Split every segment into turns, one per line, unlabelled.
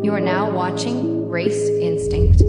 You are now watching Race Instinct.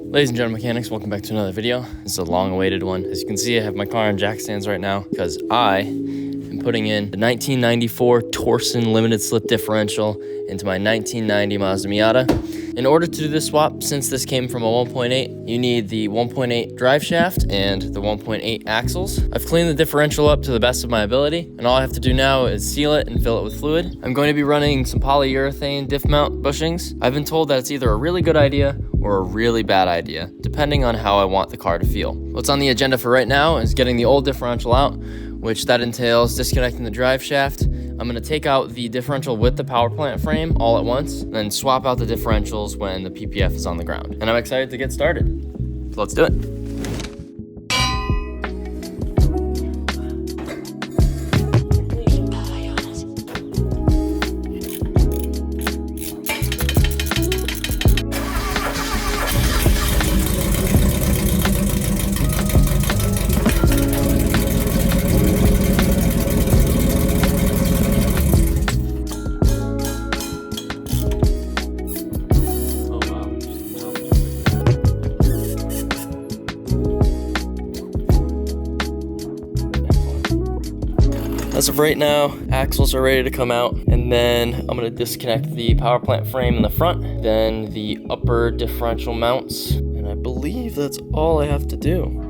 Ladies and gentlemen mechanics, welcome back to another video. This is a long-awaited one. As you can see, I have my car on jack stands right now because I am putting in the 1994 Torsen limited slip differential into my 1990 Mazda Miata. In order to do this swap, since this came from a 1.8, you need the 1.8 drive shaft and the 1.8 axles. I've cleaned the differential up to the best of my ability, and all I have to do now is seal it and fill it with fluid. I'm going to be running some polyurethane diff mount bushings. I've been told that it's either a really good idea or a really bad idea, depending on how I want the car to feel. What's on the agenda for right now is getting the old differential out, which that entails disconnecting the drive shaft. I'm gonna take out the differential with the power plant frame all at once, and then swap out the differentials when the PPF is on the ground. And I'm excited to get started. So let's do it. As of right now, axles are ready to come out, and then I'm gonna disconnect the power plant frame in the front, then the upper differential mounts, and I believe that's all I have to do.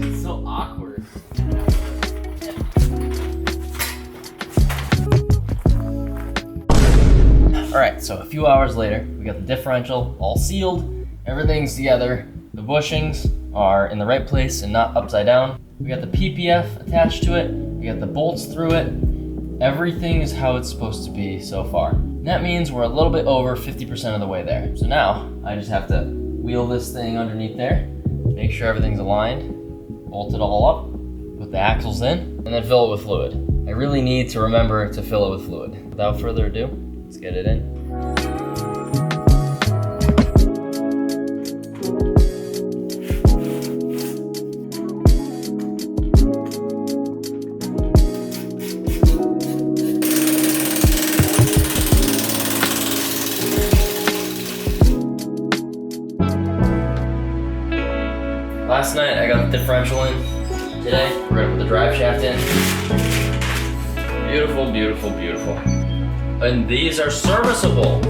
It's so awkward. Alright, so a few hours later, we got the differential all sealed, everything's together, the bushings are in the right place and not upside down. We got the PPF attached to it, we got the bolts through it, everything is how it's supposed to be so far. And that means we're a little bit over 50% of the way there. So now, I just have to wheel this thing underneath there, make sure everything's aligned, bolt it all up, put the axles in, and then fill it with fluid. I really need to remember to fill it with fluid. Without further ado, let's get it in. Last night I got the differential in. Today we're gonna put the drive shaft in. Beautiful, beautiful, beautiful. And these are serviceable.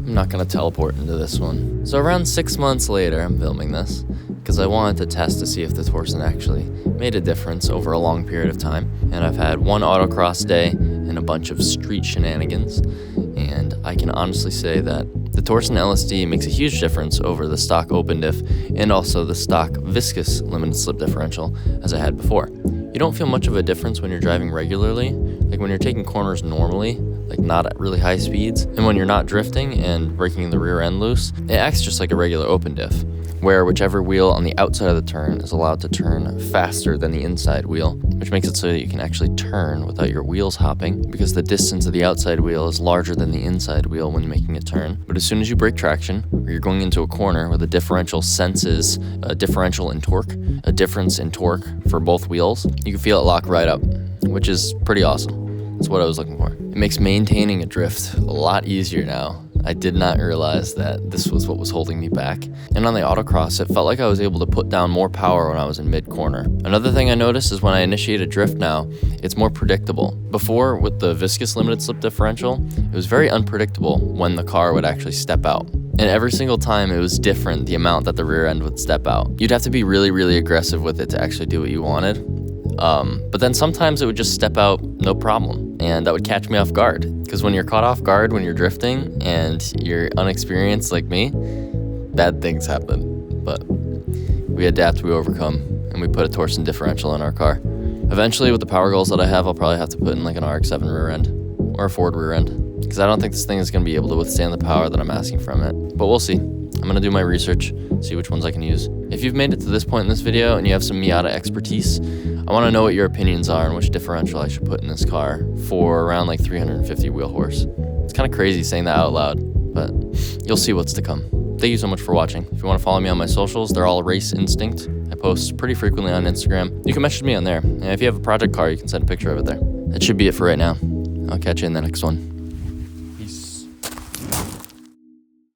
I'm not gonna teleport into this one. So around 6 months later, I'm filming this because I wanted to test to see if the torsen actually made a difference over a long period of time. And I've had one autocross day and a bunch of street shenanigans. And I can honestly say that the torsen LSD makes a huge difference over the stock open diff and also the stock viscous limited slip differential as I had before. You don't feel much of a difference when you're driving regularly, like when you're taking corners normally, like not at really high speeds, and when you're not drifting and breaking the rear end loose, it acts just like a regular open diff. where whichever wheel on the outside of the turn is allowed to turn faster than the inside wheel, which makes it so that you can actually turn without your wheels hopping, because the distance of the outside wheel is larger than the inside wheel when making a turn. But as soon as you break traction, or you're going into a corner where the differential senses a differential in torque, a difference in torque for both wheels, you can feel it lock right up, which is pretty awesome. That's what I was looking for. It makes maintaining a drift a lot easier now. I did not realize that this was what was holding me back. And on the autocross, it felt like I was able to put down more power when I was in mid-corner. Another thing I noticed is when I initiate a drift now, it's more predictable. Before, with the viscous limited slip differential, it was very unpredictable when the car would actually step out. And every single time it was different, the amount that the rear end would step out. You'd have to be really, really aggressive with it to actually do what you wanted. But then sometimes it would just step out no problem, and that would catch me off guard. Because when you're caught off guard when you're drifting and you're unexperienced like me, bad things happen. But we adapt, we overcome, and we put a torsen differential in our car. Eventually, with the power goals that I have, I'll probably have to put in like an RX-7 rear end or a Ford rear end, because I don't think this thing is going to be able to withstand the power that I'm asking from it. But we'll see. I'm going to do my research, see which ones I can use. If you've made it to this point in this video and you have some Miata expertise, I want to know what your opinions are on which differential I should put in this car for around like 350 wheel horse. It's kind of crazy saying that out loud, but you'll see what's to come. Thank you so much for watching. If you want to follow me on my socials, they're all Race Instinct. I post pretty frequently on Instagram. You can message me on there. And if you have a project car, you can send a picture of it there. That should be it for right now. I'll catch you in the next one.